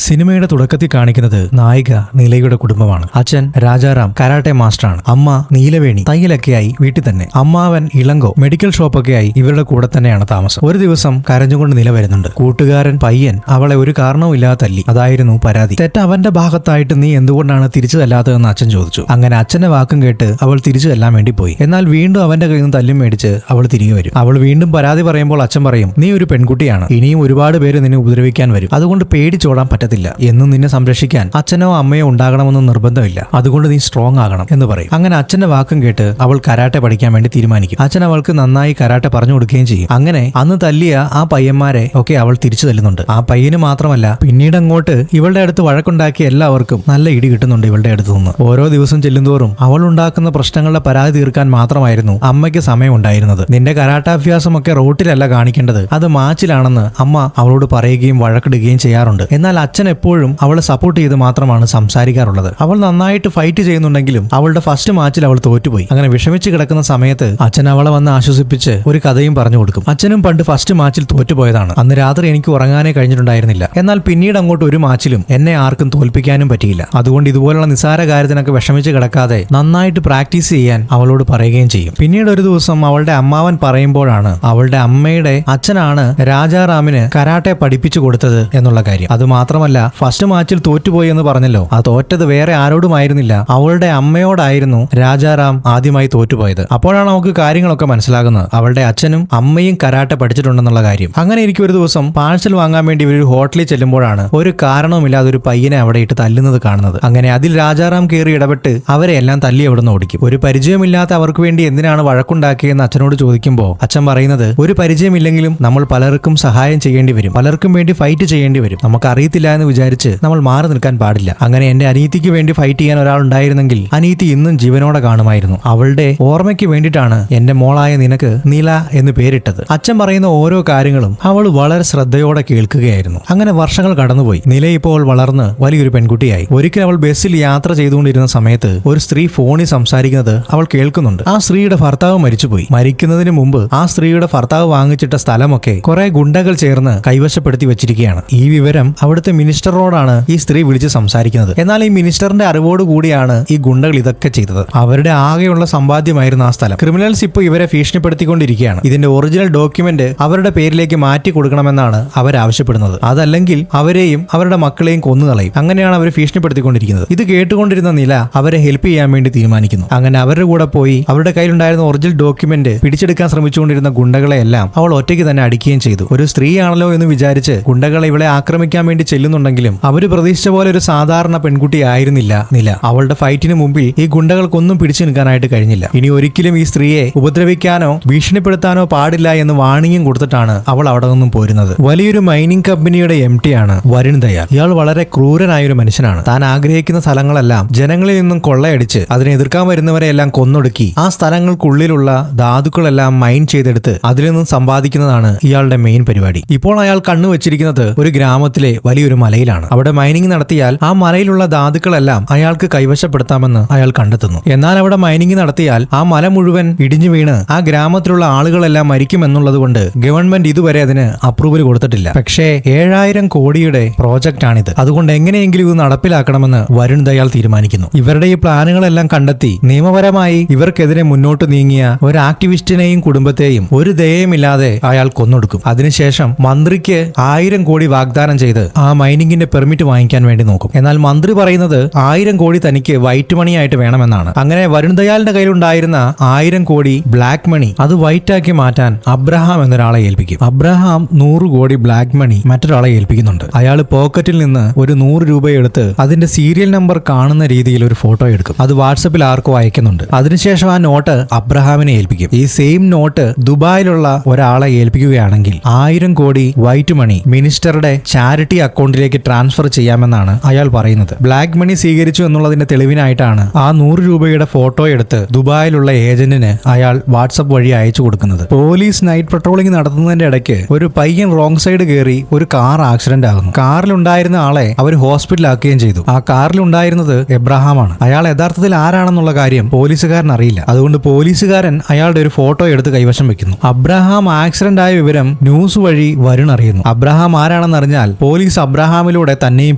സിനിമയുടെ തുടക്കത്തിൽ കാണിക്കുന്നത് നായിക നീലയുടെ കുടുംബമാണ്. അച്ഛൻ രാജാറാം കരാട്ടെ മാസ്റ്ററാണ്. അമ്മ നീലവേണി തയ്യലൊക്കെയായി വീട്ടിൽ തന്നെ. അമ്മാവൻ ഇളങ്കോ മെഡിക്കൽ ഷോപ്പൊക്കെയായി ഇവരുടെ കൂടെ തന്നെയാണ് താമസം. ഒരു ദിവസം കരഞ്ഞുകൊണ്ട് നില വരുന്നുണ്ട്. കൂട്ടുകാരൻ പയ്യൻ അവളെ ഒരു കാരണവും ഇല്ലാതെ തല്ലി. അതായിരുന്നു പരാതി. തെറ്റ് അവന്റെ ഭാഗത്തായിട്ട് നീ എന്തുകൊണ്ടാണ് തിരിച്ചു തല്ലാത്തതെന്ന് അച്ഛൻ ചോദിച്ചു. അങ്ങനെ അച്ഛന്റെ വാക്കും കേട്ട് അവൾ തിരിച്ചു തല്ലാൻ വേണ്ടി പോയി. എന്നാൽ വീണ്ടും അവന്റെ കയ്യിൽ നിന്ന് തല്ലും മേടിച്ച് അവൾ തിരികെ വരും. അവൾ വീണ്ടും പരാതി പറയുമ്പോൾ അച്ഛൻ പറയും, നീ ഒരു പെൺകുട്ടിയാണ്, ഇനിയും ഒരുപാട് പേര് നിന്നെ ഉപദ്രവിക്കാൻ വരും, അതുകൊണ്ട് പേടിച്ചോടാൻ പറ്റത്തില്ല. എന്നും നിന്നെ സംരക്ഷിക്കാൻ അച്ഛനോ അമ്മയോ ഉണ്ടാകണമെന്ന് നിർബന്ധമില്ല, അതുകൊണ്ട് നീ സ്ട്രോങ് ആകണം എന്ന് പറയും. അങ്ങനെ അച്ഛന്റെ വാക്കും കേട്ട് അവൾ കരാട്ടെ പഠിക്കാൻ വേണ്ടി തീരുമാനിക്കും. അച്ഛൻ അവൾക്ക് നന്നായി കരാട്ടെ പറഞ്ഞു കൊടുക്കുകയും ചെയ്യും. അങ്ങനെ അന്ന് തല്ലിയ ആ പയ്യന്മാരെ ഒക്കെ അവൾ തിരിച്ചു തല്ലുന്നുണ്ട്. ആ പയ്യന് മാത്രമല്ല, പിന്നീട് അങ്ങോട്ട് ഇവളുടെ അടുത്ത് വഴക്കുണ്ടാക്കിയ എല്ലാവർക്കും നല്ല ഇടി കിട്ടുന്നുണ്ട് ഇവളുടെ അടുത്ത് നിന്ന്. ഓരോ ദിവസം ചെല്ലുന്തോറും അവൾ ഉണ്ടാക്കുന്ന പ്രശ്നങ്ങളുടെ പരാതി തീർക്കാൻ മാത്രമായിരുന്നു അമ്മയ്ക്ക് സമയം ഉണ്ടായിരുന്നത്. നിന്റെ കരാട്ടാഭ്യാസമൊക്കെ റോട്ടിലല്ല കാണിക്കേണ്ടത്, അത് മാച്ചിലാണെന്ന് അമ്മ അവളോട് പറയുകയും വഴക്കിടുകയും ചെയ്യാറുണ്ട്. എന്നാൽ അച്ഛൻ എപ്പോഴും അവളെ സപ്പോർട്ട് ചെയ്ത് മാത്രമാണ് സംസാരിക്കാറുള്ളത്. അവൾ നന്നായിട്ട് ഫൈറ്റ് ചെയ്യുന്നുണ്ടെങ്കിലും അവളുടെ ഫസ്റ്റ് മാച്ചിൽ അവൾ തോറ്റുപോയി. അങ്ങനെ വിഷമിച്ച് കിടക്കുന്ന സമയത്ത് അച്ഛൻ അവളെ വന്ന് ആശ്വസിപ്പിച്ച് ഒരു കഥയും പറഞ്ഞു കൊടുക്കും. അച്ഛനും പണ്ട് ഫസ്റ്റ് മാച്ചിൽ തോറ്റുപോയതാണ്. അന്ന് രാത്രി എനിക്ക് ഉറങ്ങാനേ കഴിഞ്ഞിട്ടുണ്ടായിരുന്നില്ല. എന്നാൽ പിന്നീട് അങ്ങോട്ട് ഒരു മാച്ചിലും എന്നെ ആർക്കും തോൽപ്പിക്കാനും പറ്റിയില്ല. അതുകൊണ്ട് ഇതുപോലുള്ള നിസ്സാര കാര്യത്തിനൊക്കെ വിഷമിച്ച് കിടക്കാതെ നന്നായിട്ട് പ്രാക്ടീസ് ചെയ്യാൻ അവളോട് പറയുകയും ചെയ്യും. പിന്നീട് ഒരു ദിവസം അവളുടെ അമ്മാവൻ പറയുമ്പോഴാണ് അവളുടെ അമ്മയുടെ അച്ഛനാണ് രാജാറാമിന് കരാട്ടെ പഠിപ്പിച്ചു കൊടുത്തത് എന്നുള്ള കാര്യം. അത് മാത്രമല്ല, ഫസ്റ്റ് മാച്ചിൽ തോറ്റുപോയി എന്ന് പറഞ്ഞല്ലോ, ആ തോറ്റത് വേറെ ആരോടുമായിരുന്നില്ല, അവളുടെ അമ്മയോടായിരുന്നു രാജാറാം ആദ്യമായി തോറ്റുപോയത്. അപ്പോഴാണ് അവൾക്ക് കാര്യങ്ങളൊക്കെ മനസ്സിലാകുന്നത്. അവളുടെ അച്ഛനും അമ്മയും കരാട്ടെ പഠിച്ചിട്ടുണ്ടെന്നുള്ള കാര്യം. അങ്ങനെ എനിക്ക് ഒരു ദിവസം പാഴ്സൽ വാങ്ങാൻ വേണ്ടി ഇവരൊരു ഹോട്ടലിൽ ചെല്ലുമ്പോഴാണ് ഒരു കാരണവുമില്ലാതെ ഒരു പയ്യനെ അവിടെ ഇട്ട് തല്ലുന്നത് കാണുന്നത്. അങ്ങനെ അതിൽ രാജാറാം കയറി ഇടപെട്ട് അവരെ എല്ലാം തല്ലി അവിടെ നിന്ന് ഓടിക്കും. ഒരു പരിചയമില്ലാത്ത അവർക്ക് വേണ്ടി എന്തിനാണ് വഴക്കുണ്ടാക്കിയെന്ന് അച്ഛനോട് ചോദിക്കുമ്പോൾ അച്ഛൻ പറയുന്നത്, ഒരു പരിചയമില്ലെങ്കിലും നമ്മൾ പലർക്കും സഹായം ചെയ്യേണ്ടി വരും, പലർക്കും വേണ്ടി ഫൈറ്റ് ചെയ്യേണ്ടി വരും, നമുക്ക് അറിയത്തില്ല എന്ന് വിചാരിച്ച് നമ്മൾ മാറി നിൽക്കാൻ പാടില്ല. അങ്ങനെ എന്റെ അനീതിക്ക് വേണ്ടി ഫൈറ്റ് ചെയ്യാൻ ഒരാൾ ഉണ്ടായിരുന്നെങ്കിൽ അനീതി ഇന്നും ജീവനോടെ കാണുമായിരുന്നു. അവളുടെ ഓർമ്മയ്ക്ക് വേണ്ടിയിട്ടാണ് എന്റെ മോളായ നിനക്ക് നീല എന്ന് പേരിട്ടത്. അച്ഛൻ പറയുന്ന ഓരോ കാര്യങ്ങളും അവൾ വളരെ ശ്രദ്ധയോടെ കേൾക്കുകയായിരുന്നു. അങ്ങനെ വർഷങ്ങൾ കടന്നുപോയി. നില ഇപ്പോൾ വളർന്ന് വലിയൊരു പെൺകുട്ടിയായി. ഒരിക്കൽ അവൾ ബസ്സിൽ യാത്ര ചെയ്തുകൊണ്ടിരുന്ന സമയത്ത് ഒരു സ്ത്രീ ഫോണിൽ സംസാരിക്കുന്നത് അവൾ കേൾക്കുന്നുണ്ട്. ആ സ്ത്രീയുടെ ഭർത്താവ് മരിച്ചുപോയി. മരിക്കുന്നതിന് മുമ്പ് ആ സ്ത്രീയുടെ ഭർത്താവ് വാങ്ങിച്ചിട്ട സ്ഥലമൊക്കെ കുറെ ഗുണ്ടകൾ ചേർന്ന് കൈവശപ്പെടുത്തി വെച്ചിരിക്കുകയാണ്. ഈ വിവരം അവിടുത്തെ മിനിസ്റ്ററോടാണ് ഈ സ്ത്രീ വിളിച്ച് സംസാരിക്കുന്നത്. എന്നാൽ ഈ മിനിസ്റ്ററിന്റെ അറിവോട് കൂടിയാണ് ഈ ഗുണ്ടകൾ ഇതൊക്കെ ചെയ്തത്. അവരുടെ ആകെയുള്ള സമ്പാദ്യമായിരുന്നു ആ സ്ഥലം. ക്രിമിനൽസ് ഇപ്പോൾ ഇവരെ ഭീഷണിപ്പെടുത്തിക്കൊണ്ടിരിക്കുകയാണ്. ഇതിന്റെ ഒറിജിനൽ ഡോക്യുമെന്റ് അവരുടെ പേരിലേക്ക് മാറ്റി കൊടുക്കണമെന്നാണ് അവരാവശ്യപ്പെടുന്നത്. അതല്ലെങ്കിൽ അവരെയും അവരുടെ മക്കളെയും കൊന്നുകളയും. അങ്ങനെയാണ് അവർ ഭീഷണിപ്പെടുത്തിക്കൊണ്ടിരിക്കുന്നത്. ഇത് കേട്ടുകൊണ്ടിരുന്ന നില അവരെ ഹെൽപ്പ് ചെയ്യാൻ വേണ്ടി തീരുമാനിക്കുന്നു. അങ്ങനെ അവരുടെ കൂടെ പോയി അവരുടെ കയ്യിലുണ്ടായിരുന്ന ഒറിജിനൽ ഡോക്യുമെന്റ് പിടിച്ചെടുക്കാൻ ശ്രമിച്ചുകൊണ്ടിരുന്ന ഗുണ്ടകളെ എല്ലാം അവൾ ഒറ്റയ്ക്ക് തന്നെ അടിക്കുകയും ചെയ്തു. ഒരു സ്ത്രീയാണല്ലോ എന്ന് വിചാരിച്ച് ഗുണ്ടകളെ ഇവളെ ആക്രമിക്കാൻ വേണ്ടി ചെല്ലുന്നുണ്ടെങ്കിലും അവര് പ്രതീക്ഷിച്ച പോലെ ഒരു സാധാരണ പെൺകുട്ടി ആയിരുന്നില്ല നില. അവളുടെ ഫൈറ്റിന് മുമ്പിൽ ഈ ഗുണ്ടകൾക്കൊന്നും പിടിച്ചു നിൽക്കാനായിട്ട് കഴിഞ്ഞില്ല. ഇനി ഒരിക്കലും ഈ സ്ത്രീയെ ഉപദ്രവിക്കാനോ ഭീഷണിപ്പെടുത്താനോ പാടില്ല എന്ന് വാണിംഗും കൊടുത്തിട്ടാണ് അവൾ അവിടെ നിന്നും പോരുന്നത്. വലിയൊരു മൈനിങ് കമ്പനിയുടെ MD ആണ് വരുൺ ദയാൽ. ഇയാൾ വളരെ ക്രൂരനായ ഒരു മനുഷ്യനാണ്. താൻ ആഗ്രഹിക്കുന്ന സ്ഥലങ്ങളെല്ലാം ജനങ്ങളിൽ നിന്നും കൊള്ളയടിച്ച് അതിനെ എതിർക്കാൻ വരുന്നവരെ എല്ലാം കൊന്നൊടുക്കി ആ സ്ഥലങ്ങൾക്കുള്ളിലുള്ള ധാതുക്കളെല്ലാം മൈൻ ചെയ്തെടുത്ത് അതിൽ നിന്നും സമ്പാദിക്കുന്നതാണ് ഇയാളുടെ മെയിൻ പരിപാടി. ഇപ്പോൾ അയാൾ കണ്ണുവച്ചിരിക്കുന്നത് ഒരു ഗ്രാമത്തിലെ വലിയൊരു മലയിലാണ്. അവിടെ മൈനിങ് നടത്തിയാൽ ആ മലയിലുള്ള ധാതുക്കളെല്ലാം അയാൾക്ക് കൈവശപ്പെടുത്താമെന്ന് അയാൾ കണ്ടെത്തുന്നു. എന്നാൽ അവിടെ മൈനിങ് നടത്തിയാൽ ആ മല മുഴുവൻ ഇടിഞ്ഞു വീണ് ആ ഗ്രാമത്തിലുള്ള ആളുകളെല്ലാം മരിക്കുമെന്നുള്ളത് കൊണ്ട് ഗവൺമെന്റ് ഇതുവരെ അതിന് അപ്രൂവൽ കൊടുത്തിട്ടില്ല. പക്ഷേ 7000 കോടിയുടെ പ്രോജക്റ്റ് ആണിത്. അതുകൊണ്ട് എങ്ങനെയെങ്കിലും ഇത് നടപ്പിലാക്കണമെന്ന് വരുൺ ദയാൽ തീരുമാനിക്കുന്നു. ഇവരുടെ ഈ പ്ലാനുകളെല്ലാം കണ്ടെത്തി നിയമപരമായി ഇവർക്കെതിരെ മുന്നോട്ട് നീങ്ങിയ ഒരു ആക്ടിവിസ്റ്റിനെയും കുടുംബത്തെയും ഒരു ദയയുമില്ലാതെ അയാൾ കൊന്നൊടുക്കും. അതിനുശേഷം മന്ത്രിക്ക് 1000 കോടി വാഗ്ദാനം ചെയ്ത് ആ മൈനിങ്ങിന്റെ പെർമിറ്റ് വാങ്ങിക്കാൻ വേണ്ടി നോക്കും. എന്നാൽ മന്ത്രി പറയുന്നത് 1000 കോടി തനിക്ക് വൈറ്റ് മണി ആയിട്ട് വേണമെന്നാണ്. അങ്ങനെ വരുൺ ദയാലിന്റെ കയ്യിലുണ്ടായിരുന്ന 1000 കോടി ബ്ലാക്ക് മണി അത് വൈറ്റ് ആക്കി മാറ്റാൻ അബ്രഹാം എന്നൊരാളെ ഏൽപ്പിക്കും. അബ്രഹാം 100 കോടി ബ്ലാക്ക് മണി മറ്റൊരാളെ ഏൽപ്പിക്കുന്നുണ്ട്. അയാൾ പോക്കറ്റിൽ നിന്ന് ഒരു 100 രൂപ എടുത്ത് അതിന്റെ സീരിയൽ നമ്പർ കാണുന്ന രീതിയിൽ ഒരു ഫോട്ടോ എടുക്കും. അത് വാട്സപ്പിൽ ആർക്കോ അയക്കുന്നുണ്ട്. അതിനുശേഷം ആ നോട്ട് അബ്രഹാമിനെ ഏൽപ്പിക്കും. ഈ സെയിം നോട്ട് ദുബായിലുള്ള ഒരാളെ ഏൽപ്പിക്കുകയാണെങ്കിൽ 1000 കോടി വൈറ്റ് മണി മിനിസ്റ്ററുടെ ചാരിറ്റി അക്കൗണ്ടിലേക്ക് ട്രാൻസ്ഫർ ചെയ്യാമെന്നാണ് അയാൾ പറയുന്നത്. ബ്ലാക്ക് മണി സ്വീകരിച്ചു എന്നുള്ളതിന്റെ തെളിവിനായിട്ടാണ് ആ 100 രൂപയുടെ ഫോട്ടോ എടുത്ത് ദുബായിലുള്ള ഏജന്റിന് അയാൾ വാട്സപ്പ് വഴി അയച്ചു കൊടുക്കുന്നത്. പോലീസ് നൈറ്റ് പട്രോളിംഗ് നടത്തുന്നതിന്റെ ഇടയ്ക്ക് ഒരു പയ്യൻ റോങ് സൈഡ് കയറി ഒരു കാർ ആക്സിഡന്റ് ആകുന്നു. കാറിലുണ്ടായിരുന്ന ആളെ അവർ ഹോസ്പിറ്റലാക്കുകയും ചെയ്തു. ആ കാറിലുണ്ടായിരുന്നത് എബ്രഹാമാണ്. അയാൾ യഥാർത്ഥത്തിൽ ആരാണെന്നുള്ള കാര്യം പോലീസുകാരൻ അറിയില്ല. അതുകൊണ്ട് പോലീസുകാരൻ അയാളുടെ ഒരു ഫോട്ടോ എടുത്ത് കൈവശം വെക്കുന്നു. അബ്രഹാം ആക്സിഡന്റ് ആയ വിവരം ന്യൂസ് വഴി വരുൺ അറിയുന്നു. അബ്രഹാം ആരാണെന്ന് അറിഞ്ഞാൽ പോലീസ് അബ്രഹാം അബ്രഹാമിലൂടെ തന്നെയും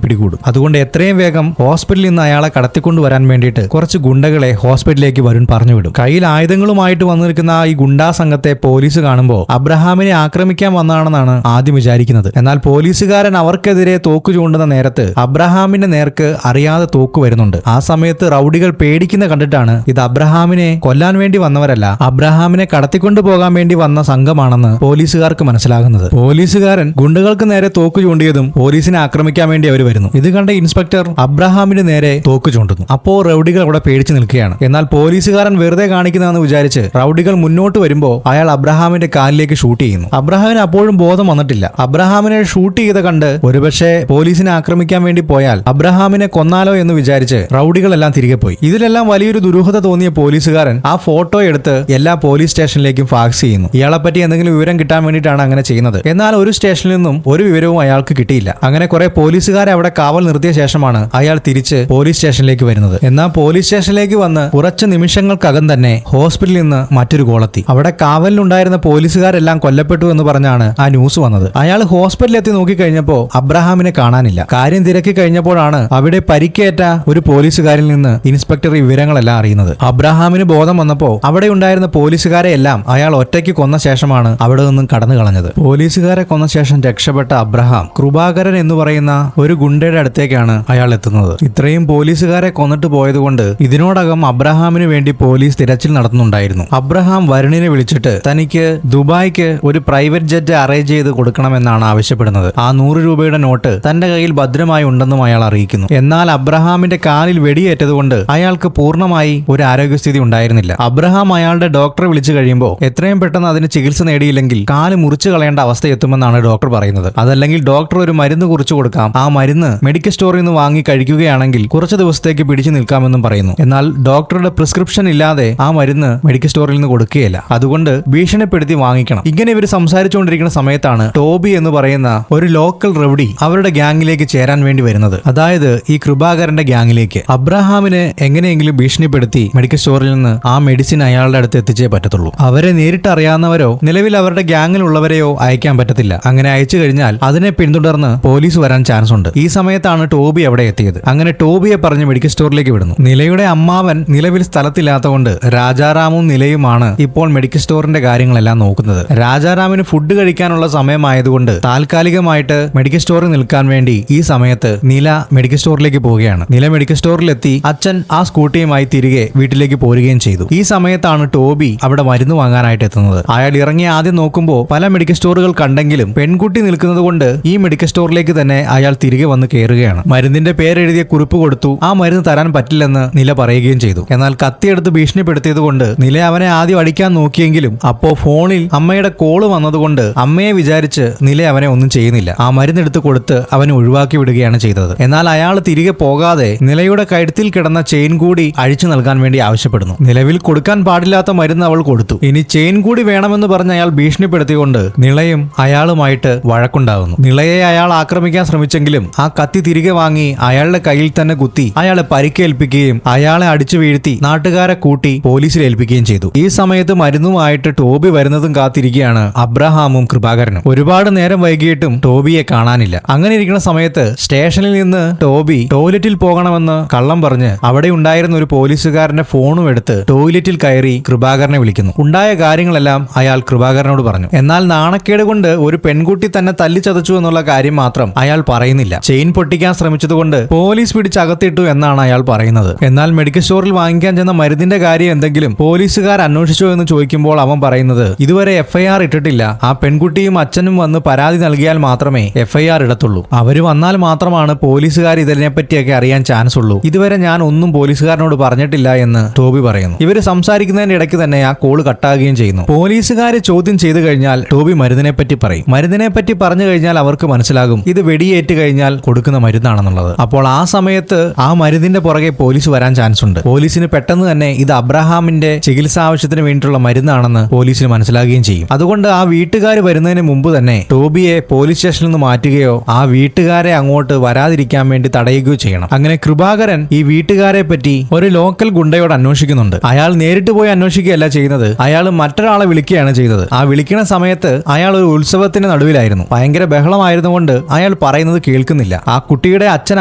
പിടികൂടും. അതുകൊണ്ട് എത്രയും വേഗം ഹോസ്പിറ്റലിൽ നിന്ന് അയാളെ കടത്തിക്കൊണ്ടുവരാൻ വേണ്ടിയിട്ട് കുറച്ച് ഗുണ്ടകളെ ഹോസ്പിറ്റലിലേക്ക് വരുൺ പറഞ്ഞുവിടും. കയ്യിൽ ആയുധങ്ങളുമായിട്ട് വന്നു നിൽക്കുന്ന ഈ ഗുണ്ടാ സംഘത്തെ പോലീസ് കാണുമ്പോൾ അബ്രഹാമിനെ ആക്രമിക്കാൻ വന്നതാണെന്നാണ് ആദ്യം വിചാരിക്കുന്നത്. എന്നാൽ പോലീസുകാരൻ അവർക്കെതിരെ തോക്ക് ചൂണ്ടുന്ന നേരത്ത് അബ്രഹാമിന്റെ നേർക്ക് അറിയാതെ തോക്ക് വരുന്നുണ്ട്. ആ സമയത്ത് റൗഡികൾ പേടിക്കുന്ന കണ്ടിട്ടാണ് ഇത് അബ്രഹാമിനെ കൊല്ലാൻ വേണ്ടി വന്നവരല്ല, അബ്രഹാമിനെ കടത്തിക്കൊണ്ടു പോകാൻ വേണ്ടി വന്ന സംഘമാണെന്ന് പോലീസുകാർക്ക് മനസ്സിലാകുന്നത്. പോലീസുകാരൻ ഗുണ്ടകൾക്ക് നേരെ തോക്ക് ചൂണ്ടിയതും പോലീസിനെ ആക്രമിക്കാൻ വേണ്ടി അവർ വരുന്നു. ഇത് കണ്ട ഇൻസ്പെക്ടർ അബ്രഹാമിന് നേരെ തോക്ക് ചൂണ്ടുന്നു. അപ്പോൾ റൗഡികൾ അവിടെ പേടിച്ചു നിൽക്കുകയാണ്. എന്നാൽ പോലീസുകാരൻ വെറുതെ കാണിക്കുന്നതെന്ന് വിചാരിച്ച് റൗഡികൾ മുന്നോട്ട് വരുമ്പോൾ അയാൾ അബ്രഹാമിന്റെ കാലിലേക്ക് ഷൂട്ട് ചെയ്യുന്നു. അബ്രഹാമിന് അപ്പോഴും ബോധം വന്നിട്ടില്ല. അബ്രഹാമിനെ ഷൂട്ട് ചെയ്ത് കണ്ട് ഒരുപക്ഷെ പോലീസിനെ ആക്രമിക്കാൻ വേണ്ടി പോയാൽ അബ്രഹാമിനെ കൊന്നാലോ എന്ന് വിചാരിച്ച് റൗഡികളെല്ലാം തിരികെ പോയി. ഇതിലെല്ലാം വലിയൊരു ദുരൂഹത തോന്നിയ പോലീസുകാരൻ ആ ഫോട്ടോ എടുത്ത് എല്ലാ പോലീസ് സ്റ്റേഷനിലേക്കും ഫാക്സ് ചെയ്യുന്നു. ഇയാളെപ്പറ്റി എന്തെങ്കിലും വിവരം കിട്ടാൻ വേണ്ടിയിട്ടാണ് അങ്ങനെ ചെയ്യുന്നത്. എന്നാൽ ഒരു സ്റ്റേഷനിൽ നിന്നും ഒരു വിവരവും അയാൾക്ക് കിട്ടിയില്ല. അങ്ങനെ കുറെ പോലീസുകാരെ അവിടെ കാവൽ നിർത്തിയ ശേഷമാണ് അയാൾ തിരിച്ച് പോലീസ് സ്റ്റേഷനിലേക്ക് വരുന്നത്. എന്നാൽ പോലീസ് സ്റ്റേഷനിലേക്ക് വന്ന് കുറച്ച് നിമിഷങ്ങൾക്കകം തന്നെ ഹോസ്പിറ്റലിൽ നിന്ന് മറ്റൊരു കോളെത്തി. അവിടെ കാവലിലുണ്ടായിരുന്ന പോലീസുകാരെല്ലാം കൊല്ലപ്പെട്ടു എന്ന് പറഞ്ഞാണ് ആ ന്യൂസ് വന്നത്. അയാൾ ഹോസ്പിറ്റലിൽ എത്തി നോക്കിക്കഴിഞ്ഞപ്പോൾ അബ്രഹാമിനെ കാണാനില്ല. കാര്യം തിരക്കി കഴിഞ്ഞപ്പോഴാണ് അവിടെ പരിക്കേറ്റ ഒരു പോലീസുകാരിൽ നിന്ന് ഇൻസ്പെക്ടർ ഈ വിവരങ്ങളെല്ലാം അറിയുന്നത്. അബ്രഹാമിന് ബോധം വന്നപ്പോൾ അവിടെ ഉണ്ടായിരുന്ന പോലീസുകാരെ എല്ലാം അയാൾ ഒറ്റയ്ക്ക് കൊന്ന ശേഷമാണ് അവിടെ നിന്നും കടന്നു കളഞ്ഞത്. പോലീസുകാരെ കൊന്ന ശേഷം രക്ഷപ്പെട്ട അബ്രഹാം കൃപാകരൻ എന്ന് പറയുന്ന ഒരു ഗുണ്ടയുടെ അടുത്തേക്കാണ് അയാൾ എത്തുന്നത്. ഇത്രയും പോലീസുകാരെ കൊന്നിട്ട് പോയതുകൊണ്ട് ഇതിനോടകം അബ്രഹാമിന് വേണ്ടി പോലീസ് തിരച്ചിൽ നടത്തുന്നുണ്ടായിരുന്നു. അബ്രഹാം വരുണിനെ വിളിച്ചിട്ട് തനിക്ക് ദുബായ്ക്ക് ഒരു പ്രൈവറ്റ് ജെറ്റ് അറേഞ്ച് ചെയ്ത് കൊടുക്കണമെന്നാണ് ആവശ്യപ്പെടുന്നത്. ആ 100 രൂപയുടെ നോട്ട് തന്റെ കയ്യിൽ ഭദ്രമായി ഉണ്ടെന്നും അയാൾ അറിയിക്കുന്നു. എന്നാൽ അബ്രഹാമിന്റെ കാലിൽ വെടിയേറ്റതുകൊണ്ട് അയാൾക്ക് പൂർണ്ണമായി ഒരു ആരോഗ്യസ്ഥിതി ഉണ്ടായിരുന്നില്ല. അബ്രഹാം അയാളുടെ ഡോക്ടറെ വിളിച്ചു കഴിയുമ്പോൾ എത്രയും പെട്ടെന്ന് അതിന് ചികിത്സ നേടിയില്ലെങ്കിൽ കാല് മുറിച്ചു കളയേണ്ട അവസ്ഥ എത്തുമെന്നാണ് ഡോക്ടർ പറയുന്നത്. അതല്ലെങ്കിൽ ഡോക്ടർ ഒരു മരുന്ന് കുറിച്ചു കൊടുക്കാം, ആ മരുന്ന് മെഡിക്കൽ സ്റ്റോറിൽ നിന്ന് വാങ്ങി കഴിക്കുകയാണെങ്കിൽ കുറച്ച് ദിവസത്തേക്ക് പിടിച്ചു നിൽക്കാമെന്നും പറയുന്നു. എന്നാൽ ഡോക്ടറുടെ പ്രിസ്ക്രിപ്ഷൻ ഇല്ലാതെ ആ മരുന്ന് മെഡിക്കൽ സ്റ്റോറിൽ നിന്ന് കൊടുക്കുകയില്ല. അതുകൊണ്ട് ഭീഷണിപ്പെടുത്തി വാങ്ങിക്കണം. ഇങ്ങനെ ഇവർ സംസാരിച്ചുകൊണ്ടിരിക്കുന്ന സമയത്താണ് ടോബി എന്ന് പറയുന്ന ഒരു ലോക്കൽ റൗഡി അവരുടെ ഗ്യാങ്ങിലേക്ക് ചേരാൻ വേണ്ടി വരുന്നത്. അതായത് ഈ കൃപാകരന്റെ ഗ്യാങ്ങിലേക്ക്. അബ്രഹാമിനെ എങ്ങനെയെങ്കിലും ഭീഷണിപ്പെടുത്തി മെഡിക്കൽ സ്റ്റോറിൽ നിന്ന് ആ മെഡിസിൻ അയാളുടെ അടുത്ത് എത്തിച്ചേ പറ്റത്തുള്ളൂ. അവരെ നേരിട്ട് അറിയാവുന്നവരോ നിലവിൽ അവരുടെ ഗ്യാങ്ങിലുള്ളവരെയോ അയക്കാൻ പറ്റത്തില്ല. അങ്ങനെ അയച്ചു കഴിഞ്ഞാൽ അതിനെ പിന്തുടർന്ന് പോലീസ് വരാൻ ചാൻസ് ഉണ്ട്. ഈ സമയത്താണ് ടോബി അവിടെ എത്തിയത്. അങ്ങനെ ടോബിയെ പറഞ്ഞ് മെഡിക്കൽ സ്റ്റോറിലേക്ക് വിടുന്നു. നിലയുടെ അമ്മാവൻ നിലവിൽ സ്ഥലത്തില്ലാത്തതുകൊണ്ട് രാജാറാമും നിലയുമാണ് ഇപ്പോൾ മെഡിക്കൽ സ്റ്റോറിന്റെ കാര്യങ്ങളെല്ലാം നോക്കുന്നത്. രാജാറാമിന് ഫുഡ് കഴിക്കാനുള്ള സമയമായതുകൊണ്ട് താൽക്കാലികമായിട്ട് മെഡിക്കൽ സ്റ്റോറിൽ നിൽക്കാൻ വേണ്ടി ഈ സമയത്ത് നില മെഡിക്കൽ സ്റ്റോറിലേക്ക് പോവുകയാണ്. നില മെഡിക്കൽ സ്റ്റോറിലെത്തി അച്ഛൻ ആ സ്കൂട്ടിയുമായി തിരികെ വീട്ടിലേക്ക് പോരുകയും ചെയ്തു. ഈ സമയത്താണ് ടോബി അവിടെ മരുന്ന് വാങ്ങാനായിട്ട് എത്തുന്നത്. അയാൾ ഇറങ്ങി ആദ്യം നോക്കുമ്പോൾ പല മെഡിക്കൽ സ്റ്റോറുകൾ കണ്ടെങ്കിലും പെൺകുട്ടി നിൽക്കുന്നത് കൊണ്ട് ഈ മെഡിക്കൽ സ്റ്റോറിലേക്ക് തന്നെ അയാൾ തിരികെ വന്ന് കയറുകയാണ്. മരുന്നിന്റെ പേരെഴുതിയ കുറിപ്പ് കൊടുത്തു. ആ മരുന്ന് തരാൻ പറ്റില്ലെന്ന് നില പറയുകയും ചെയ്തു. എന്നാൽ കത്തിയെടുത്ത് ഭീഷണിപ്പെടുത്തിയത് കൊണ്ട് നില അവനെ ആദ്യം അടിക്കാൻ നോക്കിയെങ്കിലും അപ്പോ ഫോണിൽ അമ്മയുടെ കോള് വന്നതുകൊണ്ട് അമ്മയെ വിചാരിച്ച് നില അവനെ ഒന്നും ചെയ്യുന്നില്ല. ആ മരുന്നെടുത്ത് കൊടുത്ത് അവനെ ഒഴിവാക്കി വിടുകയാണ് ചെയ്തത്. എന്നാൽ അയാൾ തിരികെ പോകാതെ നിലയുടെ കഴുത്തിൽ കിടന്ന ചെയിൻ കൂടി അഴിച്ചു നൽകാൻ വേണ്ടി ആവശ്യപ്പെടുന്നു. നിലവിൽ കൊടുക്കാൻ പാടില്ലാത്ത മരുന്ന് അവൾ കൊടുത്തു. ഇനി ചെയിൻ കൂടി വേണമെന്ന് പറഞ്ഞ് അയാൾ ഭീഷണിപ്പെടുത്തിക്കൊണ്ട് നിളയും അയാളുമായിട്ട് വഴക്കുണ്ടാകുന്നു. നിളയെ അയാൾ ആക്രമിക്കാൻ ശ്രമിച്ചെങ്കിലും ആ കത്തി തിരികെ വാങ്ങി അയാളുടെ കയ്യിൽ തന്നെ കുത്തി അയാളെ പരിക്കേൽപ്പിക്കുകയും അയാളെ അടിച്ചു വീഴ്ത്തി നാട്ടുകാരെ കൂട്ടി പോലീസിൽ ഏൽപ്പിക്കുകയും ചെയ്തു. ഈ സമയത്ത് മരുന്നുമായിട്ട് ടോബി വരുന്നതും കാത്തിരിക്കുകയാണ് അബ്രഹാമും കൃപാകരനും. ഒരുപാട് നേരം വൈകിയിട്ടും ടോബിയെ കാണാനില്ല. അങ്ങനെ ഇരിക്കുന്ന സമയത്ത് സ്റ്റേഷനിൽ നിന്ന് ടോബി ടോയ്ലറ്റിൽ പോകണമെന്ന് കള്ളം പറഞ്ഞ് അവിടെ ഉണ്ടായിരുന്ന ഒരു പോലീസുകാരന്റെ ഫോണും എടുത്ത് ടോയ്ലറ്റിൽ കയറി കൃപാകരനെ വിളിക്കുന്നു. ഉണ്ടായ കാര്യങ്ങളെല്ലാം അയാൾ കൃപാകരനോട് പറഞ്ഞു. എന്നാൽ നാണക്കേട് കൊണ്ട് ഒരു പെൺകുട്ടി തന്നെ തല്ലിച്ചതച്ചു എന്നുള്ള കാര്യം മാത്രം അയാൾ പറയുന്നില്ല. ചെയിൻ പൊട്ടിക്കാൻ ശ്രമിച്ചതുകൊണ്ട് പോലീസ് പിടിച്ചകത്തിട്ടു എന്നാണ് അയാൾ പറയുന്നത്. എന്നാൽ മെഡിക്കൽ സ്റ്റോറിൽ വാങ്ങിക്കാൻ ചെന്ന മരുന്നിന്റെ കാര്യം എന്തെങ്കിലും പോലീസുകാർ അന്വേഷിച്ചോ എന്ന് ചോദിക്കുമ്പോൾ അവൻ പറയുന്നത് ഇതുവരെ FIR ഇട്ടിട്ടില്ല. ആ പെൺകുട്ടിയും അച്ഛനും വന്ന് പരാതി നൽകിയാൽ മാത്രമേ FIR ഇടത്തുള്ളൂ. അവര് വന്നാൽ മാത്രമാണ് പോലീസുകാർ ഇതിനെപ്പറ്റിയൊക്കെ അറിയാൻ ചാൻസ് ഉള്ളൂ. ഇതുവരെ ഞാൻ ഒന്നും പോലീസുകാരനോട് പറഞ്ഞിട്ടില്ല എന്ന് ടോബി പറയുന്നു. ഇവര് സംസാരിക്കുന്നതിന്റെ ഇടയ്ക്ക് തന്നെ ആ കോള് കട്ടാകുകയും ചെയ്യുന്നു. പോലീസുകാരെ ചോദ്യം ചെയ്തു കഴിഞ്ഞാൽ ടോബി മരുന്നിനെ പറ്റി പറയും. മരുന്നിനെ പറ്റി പറഞ്ഞു കഴിഞ്ഞാൽ അവർക്ക് മനസ്സിലാകും ഇത് വെടിയേറ്റ് കഴിഞ്ഞാൽ കൊടുക്കുന്ന മരുന്നാണെന്നുള്ളത്. അപ്പോൾ ആ സമയത്ത് ആ മരുന്നിന്റെ പുറകെ പോലീസ് വരാൻ ചാൻസ് ഉണ്ട്. പോലീസിന് പെട്ടെന്ന് തന്നെ ഇത് അബ്രഹാമിന്റെ ചികിത്സാ ആവശ്യത്തിന് വേണ്ടിയിട്ടുള്ള മരുന്നാണെന്ന് പോലീസിന് മനസ്സിലാകുകയും ചെയ്യും. അതുകൊണ്ട് ആ വീട്ടുകാർ വരുന്നതിന് മുമ്പ് തന്നെ ടോബിയെ പോലീസ് സ്റ്റേഷനിൽ നിന്ന് മാറ്റുകയോ ആ വീട്ടുകാരെ അങ്ങോട്ട് വരാതിരിക്കാൻ വേണ്ടി തടയുകയോ ചെയ്യണം. അങ്ങനെ കൃപാകരൻ ഈ വീട്ടുകാരെ പറ്റി ഒരു ലോക്കൽ ഗുണ്ടയോട് അന്വേഷിക്കുന്നുണ്ട്. അയാൾ നേരിട്ട് പോയി അന്വേഷിക്കുകയല്ല ചെയ്യുന്നത്, അയാൾ മറ്റൊരാളെ വിളിക്കുകയാണ് ചെയ്തത്. ആ വിളിക്കുന്ന സമയത്ത് അയാൾ ഒരു ഉത്സവത്തിന്റെ നടുവിലായിരുന്നു. ഭയങ്കര ബഹളമായിരുന്നുകൊണ്ട് അയാൾ പറയുന്നത് കേൾക്കുന്നില്ല. ആ കുട്ടിയുടെ അച്ഛൻ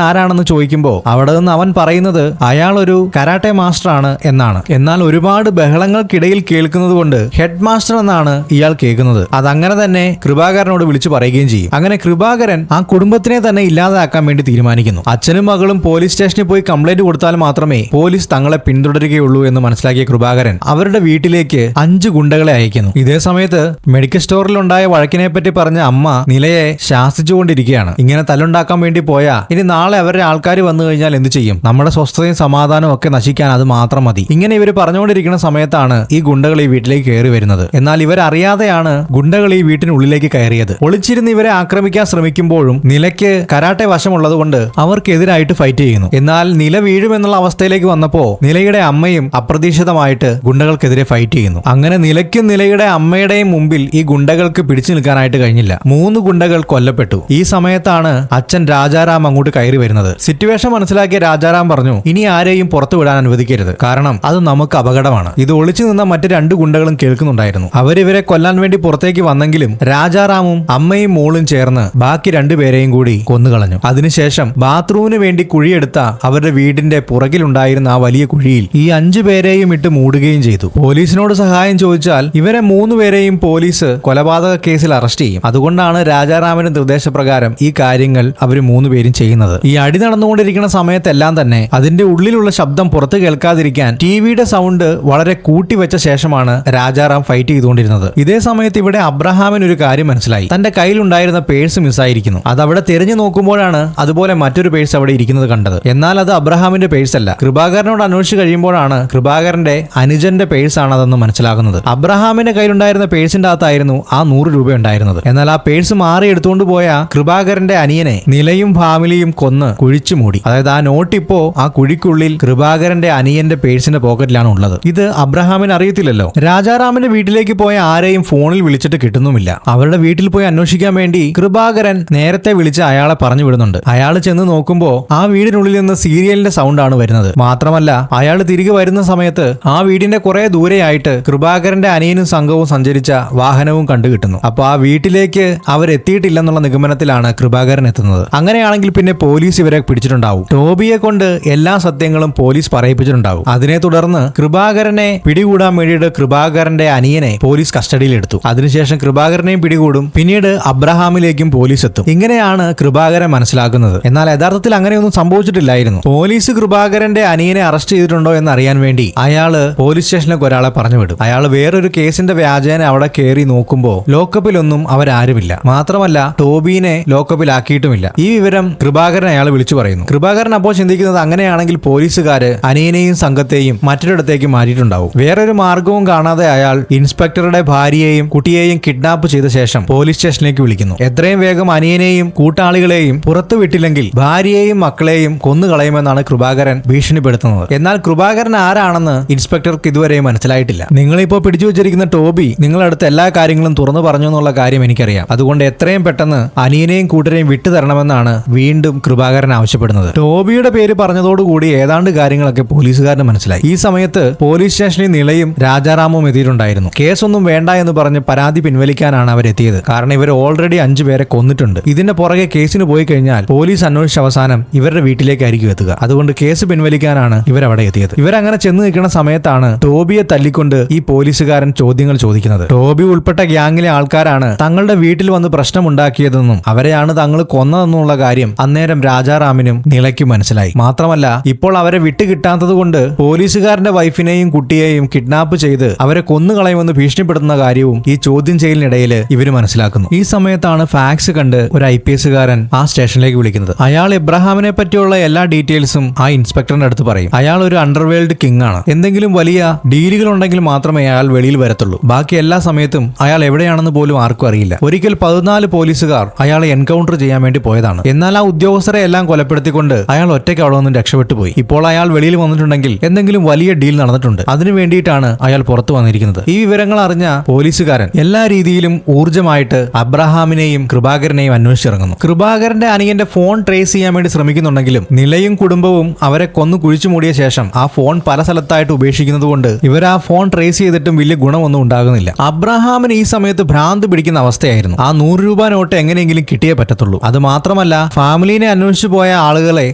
ആരാണെന്ന് ചോദിക്കുമ്പോൾ അവിടെ നിന്ന് അവൻ പറയുന്നത് അയാൾ ഒരു കരാട്ടെ മാസ്റ്റർ ആണ് എന്നാണ്. എന്നാൽ ഒരുപാട് ബഹളങ്ങൾക്കിടയിൽ കേൾക്കുന്നത് കൊണ്ട് ഹെഡ് മാസ്റ്റർ എന്നാണ് ഇയാൾ കേൾക്കുന്നത്. അതങ്ങനെ തന്നെ കൃപാകരനോട് വിളിച്ചു പറയുകയും ചെയ്യും. അങ്ങനെ കൃപാകരൻ ആ കുടുംബത്തിനെ തന്നെ ഇല്ലാതാക്കാൻ വേണ്ടി തീരുമാനിക്കുന്നു. അച്ഛനും മകളും പോലീസ് സ്റ്റേഷനിൽ പോയി കംപ്ലൈന്റ് കൊടുത്താൽ മാത്രമേ പോലീസ് തങ്ങളെ പിന്തുടരുകയുള്ളൂ എന്ന് മനസ്സിലാക്കിയ കൃപാകരൻ അവരുടെ വീട്ടിലേക്ക് 5 ഗുണ്ടകളെ അയക്കുന്നു. ഇതേ സമയത്ത് മെഡിക്കൽ സ്റ്റോറിൽ ഉണ്ടായ വഴക്കിനെ പറ്റി പറഞ്ഞ അമ്മ നിലയെ ശാസിച്ചുകൊണ്ടിരിക്കുകയാണ്. ഇങ്ങനെ തല്ലുണ്ടാക്കാൻ വേണ്ടി പോയാ ഇനി നാളെ അവരുടെ ആൾക്കാർ വന്നു കഴിഞ്ഞാൽ എന്ത് ചെയ്യും? നമ്മുടെ സ്വസ്ഥതയും സമാധാനവും ഒക്കെ നശിക്കാൻ അത് മാത്രം മതി. ഇങ്ങനെ ഇവർ പറഞ്ഞുകൊണ്ടിരിക്കുന്ന സമയത്താണ് ഈ ഗുണ്ടകൾ ഈ വീട്ടിലേക്ക് കയറി വരുന്നത്. എന്നാൽ ഇവരറിയാതെയാണ് ഗുണ്ടകൾ ഈ വീട്ടിനുള്ളിലേക്ക് കയറിയത്. ഒളിച്ചിരുന്ന് ഇവരെ ആക്രമിക്കാൻ ശ്രമിക്കുമ്പോഴും നിലയ്ക്ക് കരാട്ടെ വശമുള്ളതുകൊണ്ട് അവർക്കെതിരായിട്ട് ഫൈറ്റ് ചെയ്യുന്നു. എന്നാൽ നില വീഴുമെന്നുള്ള അവസ്ഥയിലേക്ക് വന്നപ്പോ നിലയുടെ അമ്മയും അപ്രതീക്ഷിതമായിട്ട് ഗുണ്ടകൾക്കെതിരെ ഫൈറ്റ് ചെയ്യുന്നു. അങ്ങനെ നിലയ്ക്കും നിലയുടെ അമ്മയുടെയും മുമ്പിൽ ഈ ഗുണ്ടകൾക്ക് പിടിച്ചു നിൽക്കാനായിട്ട് കഴിഞ്ഞില്ല. 3 ഗുണ്ടകൾ കൊല്ലപ്പെട്ടു. ഈ സമയത്താണ് അച്ഛൻ രാജാറാം അങ്ങോട്ട് കയറി വരുന്നത്. സിറ്റുവേഷൻ മനസ്സിലാക്കിയ രാജാറാം പറഞ്ഞു, ഇനി ആരെയും പുറത്തു വിടാൻ അനുവദിക്കരുത്, കാരണം അത് നമുക്ക് അപകടമാണ്. ഇത് ഒളിച്ചു നിന്ന മറ്റ് 2 ഗുണ്ടകളും കേൾക്കുന്നുണ്ടായിരുന്നു. അവരിവരെ കൊല്ലാൻ വേണ്ടി പുറത്തേക്ക് വന്നെങ്കിലും രാജാറാമും അമ്മയും മോളും ചേർന്ന് ബാക്കി 2 പേരെയും കൂടി കൊന്നുകളഞ്ഞു. അതിനുശേഷം ബാത്റൂമിന് വേണ്ടി കുഴിയെടുത്ത അവരുടെ വീടിന്റെ പുറകിലുണ്ടായിരുന്ന ആ വലിയ കുഴിയിൽ ഈ 5 പേരെയും ഇട്ട് മൂടുകയും ചെയ്തു. പോലീസിനോട് സഹായം ചോദിച്ചാൽ ഇവരെ 3 പേരെയും പോലീസ് കൊലപാതക കേസിൽ അറസ്റ്റ് ചെയ്യും. അതുകൊണ്ടാണ് രാജാറാമിന്റെ നിർദ്ദേശപ്രകാരം ഈ കാര്യങ്ങൾ അവർ 3 പേരും ചെയ്യുന്നത്. ഈ അടി നടന്നുകൊണ്ടിരിക്കുന്ന സമയത്തെല്ലാം തന്നെ അതിന്റെ ഉള്ളിലുള്ള ശബ്ദം പുറത്ത് കേൾക്കാതിരിക്കാൻ ടിവിയുടെ സൗണ്ട് വളരെ കൂട്ടിവെച്ച ശേഷമാണ് രാജാറാം ഫൈറ്റ് ചെയ്തുകൊണ്ടിരുന്നത്. ഇതേ സമയത്ത് ഇവിടെ അബ്രഹാമിന് ഒരു കാര്യം മനസ്സിലായി. തന്റെ കയ്യിലുണ്ടായിരുന്ന പേഴ്സ് മിസ്സായിരിക്കുന്നു. അത് അവിടെ തിരഞ്ഞു നോക്കുമ്പോഴാണ് അതുപോലെ മറ്റൊരു പേഴ്സ് അവിടെ ഇരിക്കുന്നത് കണ്ടത്. എന്നാൽ അത് അബ്രഹാമിന്റെ പേഴ്സ് അല്ല. കൃപാകരനോട് അന്വേഷിച്ച് കഴിയുമ്പോഴാണ് കൃപാകരന്റെ അനുജന്റെ പേഴ്സ് ആണ് അതെന്ന് മനസ്സിലാകുന്നത്. അബ്രഹാമിന്റെ കയ്യിലുണ്ടായിരുന്ന പേഴ്സിന്റെ അകത്തായിരുന്നു ആ 100 രൂപ ഉണ്ടായിരുന്നത്. എന്നാൽ ആ പേഴ്സ് മാറി എടുത്തുകൊണ്ട് പോയ കൃപാകരന്റെ അനിയനെ നിലയും ഫാമിലിയും കൊന്ന് കുഴിച്ചു മൂടി. അതായത് ആ നോട്ട് ഇപ്പോ ആ കുഴിക്കുള്ളിൽ കൃപാകരന്റെ അനിയന്റെ പേഴ്സിന്റെ പോക്കറ്റിലാണ് ഉള്ളത്. ഇത് അബ്രഹാമിന് അറിയത്തില്ലല്ലോ. രാജാറാമിന്റെ വീട്ടിലേക്ക് പോയ ആരെയും ഫോണിൽ വിളിച്ചിട്ട് കിട്ടുന്നുമില്ല. അവരുടെ വീട്ടിൽ പോയി അന്വേഷിക്കാൻ വേണ്ടി കൃപാകരൻ നേരത്തെ വിളിച്ച് അയാളെ പറഞ്ഞു വിടുന്നുണ്ട്. അയാൾ ചെന്ന് നോക്കുമ്പോ ആ വീടിനുള്ളിൽ നിന്ന് സീരിയലിന്റെ സൗണ്ട് ആണ് വരുന്നത്. മാത്രമല്ല അയാൾ തിരികെ വരുന്ന സമയത്ത് ആ വീടിന്റെ കുറെ ദൂരെയായിട്ട് കൃപാകരന്റെ അനിയനും സംഘവും സഞ്ചരിച്ച വാഹനവും കണ്ടുകിട്ടുന്നു. അപ്പൊ ആ വീട്ടിലേക്ക് അവരെത്തിയിട്ടില്ലെന്നുള്ള നിഗമനത്തിലാണ് കൃപാകരൻ എത്തുന്നത്. അങ്ങനെയാണെങ്കിൽ പിന്നെ പോലീസ് ഇവരെ പിടിച്ചിട്ടുണ്ടാവും. ടോബിയെ കൊണ്ട് എല്ലാ സത്യങ്ങളും പോലീസ് പറയിപ്പിച്ചിട്ടുണ്ടാവും. അതിനെ തുടർന്ന് കൃപാകരനെ പിടികൂടാൻ വേണ്ടിയിട്ട് കൃപാകരന്റെ അനിയനെ പോലീസ് കസ്റ്റഡിയിൽ എടുത്തു. അതിനുശേഷം കൃപാകരനെയും പിടികൂടും. പിന്നീട് അബ്രഹാമിലേക്കും പോലീസ് എത്തും. ഇങ്ങനെയാണ് കൃപാകരൻ മനസ്സിലാക്കുന്നത്. എന്നാൽ യഥാർത്ഥത്തിൽ അങ്ങനെയൊന്നും സംഭവിച്ചിട്ടില്ലായിരുന്നു. പോലീസ് കൃപാകരന്റെ അനിയനെ അറസ്റ്റ് ചെയ്തിട്ടുണ്ടോ എന്ന് അറിയാൻ വേണ്ടി അയാള് പോലീസ് സ്റ്റേഷനിലേക്ക് ഒരാളെ പറഞ്ഞു വിടും. അയാൾ വേറൊരു കേസിന്റെ വ്യാജേന അവിടെ കയറി നോക്കുമ്പോ ലോക്കപ്പിലൊന്നും അവരാരുമില്ല. മാത്രമല്ല ടോബീനെ ലോക്കപ്പിലാക്കിയിട്ടുമില്ല. ഈ വിവരം കൃപാകരൻ അയാൾ വിളിച്ചു പറയുന്നു. കൃപാകരൻ അപ്പോൾ ചിന്തിക്കുന്നത് അങ്ങനെയാണെങ്കിൽ പോലീസുകാര് അനിയനെയും സംഘത്തെയും മറ്റൊരിടത്തേക്ക് മാറ്റിയിട്ടുണ്ടാവും. വേറൊരു മാർഗവും കാണാതെ അയാൾ ഇൻസ്പെക്ടറുടെ ഭാര്യയെയും കുട്ടിയെയും കിഡ്നാപ്പ് ചെയ്ത ശേഷം പോലീസ് സ്റ്റേഷനിലേക്ക് വിളിക്കുന്നു. എത്രയും വേഗം അനിയനെയും കൂട്ടാളികളെയും പുറത്തു വിട്ടില്ലെങ്കിൽ ഭാര്യയെയും മക്കളെയും കൊന്നുകളയുമെന്നാണ് കൃപാകരൻ ഭീഷണിപ്പെടുത്തുന്നത്. എന്നാൽ കൃപാകരൻ ആരാണെന്ന് ഇൻസ്പെക്ടർക്ക് ഇതുവരെ മനസ്സിലായിട്ടില്ല. നിങ്ങളിപ്പോ പിടിച്ചു വെച്ചിരിക്കുന്ന ടോബി നിങ്ങളടുത്ത് എല്ലാ കാര്യങ്ങളും തുറന്നു പറഞ്ഞു എന്നുള്ള കാര്യം എനിക്കറിയാം. അതുകൊണ്ട് എത്രയും പെട്ടെന്ന് അനിയനെയും കൂട്ടരെയും വിട്ടുതരണമെന്നാണ് വീണ്ടും കൃപാകരൻ ആവശ്യപ്പെടുന്നത്. ടോബിയുടെ പേര് പറഞ്ഞതോടുകൂടി ഏതാണ്ട് കാര്യങ്ങളൊക്കെ പോലീസുകാരന് മനസ്സിലായി. ഈ സമയത്ത് പോലീസ് സ്റ്റേഷനിൽ നിലയും രാജാറാമും എത്തിയിട്ടുണ്ടായിരുന്നു. കേസൊന്നും വേണ്ട എന്ന് പറഞ്ഞ് പരാതി പിൻവലിക്കാനാണ് അവരെത്തിയത്. കാരണം ഇവർ ഓൾറെഡി 5 പേരെ കൊന്നിട്ടുണ്ട്. ഇതിന്റെ പുറകെ കേസിന് പോയി കഴിഞ്ഞാൽ പോലീസ് അന്വേഷിച്ച അവസാനം ഇവരുടെ വീട്ടിലേക്കായിരിക്കും എത്തുക. അതുകൊണ്ട് കേസ് പിൻവലിക്കാനാണ് ഇവരവിടെ എത്തിയത്. ഇവരങ്ങനെ ചെന്ന് നിൽക്കുന്ന സമയത്താണ് ടോബിയെ തല്ലിക്കൊണ്ട് ഈ പോലീസുകാരൻ ചോദ്യങ്ങൾ ചോദിക്കുന്നത്. ടോബി ഉൾപ്പെട്ട ഗ്യാങ്ങിലെ ആൾക്കാരാണ് തങ്ങളുടെ വീട്ടിൽ വന്ന് പ്രശ്നമുണ്ടാക്കിയതെന്നും അവരെയാണ് തങ്ങൾ കൊന്നതെന്നുള്ള കാര്യം അന്നേരം രാജാറാമിനും നിലയ്ക്കും മനസ്സിലായി. മാത്രമല്ല ഇപ്പോൾ അവരെ വിട്ടുകിട്ടാത്തത് കൊണ്ട് പോലീസുകാരന്റെ വൈഫിനെയും കുട്ടിയെയും കിഡ്നാപ്പ് ചെയ്ത് അവരെ കൊന്നുകളയുമെന്ന് ഭീഷണിപ്പെടുത്തുന്ന കാര്യവും ഈ ചോദ്യം ചെയ്യലിനിടയിൽ ഇവര് മനസ്സിലാക്കുന്നു. ഈ സമയത്താണ് ഫാക്സ് കണ്ട് ഒരു IPSകാരൻ ആ സ്റ്റേഷനിലേക്ക് വിളിക്കുന്നത്. അയാൾ ഇബ്രഹാമിനെ പറ്റിയുള്ള എല്ലാ ഡീറ്റെയിൽസും ആ ഇൻസ്പെക്ടറിന്റെ അടുത്ത് പറയും. അയാൾ ഒരു അണ്ടർവേൾഡ് കിങ് ആണ്. എന്തെങ്കിലും വലിയ ഡീലുകൾ ഉണ്ടെങ്കിൽ മാത്രമേ അയാൾ വെളിയിൽ വരത്തുള്ളൂ. ബാക്കി എല്ലാ സമയത്തും അയാൾ എവിടെയാണെന്ന് പോലും ആർക്കും അറിയില്ല. ഒരിക്കൽ 14 പോലീസുകാർ അയാളെ എൻകൗണ്ടർ ചെയ്യാൻ വേണ്ടി പോയതാണ്. എന്നാൽ ആ ഉദ്യോഗസ്ഥരെ എല്ലാം കൊലപ്പെടുത്തിക്കൊണ്ട് അയാൾ ഒറ്റയ്ക്ക് അവിടെ നിന്നും രക്ഷപ്പെട്ടു പോയി. ഇപ്പോൾ അയാൾ വെളിയിൽ വന്നിട്ടുണ്ടെങ്കിൽ എന്തെങ്കിലും വലിയ ഡീൽ നടന്നിട്ടുണ്ട്. അതിനു വേണ്ടിയിട്ടാണ് അയാൾ പുറത്തു വന്നിരിക്കുന്നത്. ഈ വിവരങ്ങൾ അറിഞ്ഞ പോലീസുകാരൻ എല്ലാ രീതിയിലും ഊർജ്ജമായിട്ട് അബ്രഹാമിനെയും കൃപാകരനെയും അന്വേഷിച്ചിറങ്ങുന്നു. കൃപാകരന്റെ അനിയന്റെ ഫോൺ ട്രേസ് ചെയ്യാൻ വേണ്ടി ശ്രമിക്കുന്നുണ്ടെങ്കിലും നിലയും കുടുംബവും അവരെ കൊന്നു കുഴിച്ചു മൂടിയ ശേഷം ആ ഫോൺ പല സ്ഥലത്തായിട്ട് ഉപേക്ഷിക്കുന്നത് കൊണ്ട് ഇവർ ആ ഫോൺ ട്രേസ് ചെയ്തിട്ടും വലിയ ഗുണമൊന്നും ഉണ്ടാകുന്നില്ല. അബ്രഹാമിന് ഈ സമയത്ത് ഭ്രാന്ത് പിടിക്കുന്ന അവസ്ഥയായിരുന്നു. ആ 100 രൂപ നോട്ട് എങ്ങനെയെങ്കിലും കിട്ടിയേ പറ്റത്തുള്ളൂ. പറ്റത്തുള്ളൂ. അത് മാത്രമല്ല ഫാമിലിനെ അന്വേഷിച്ചു പോയ ആളുകളെ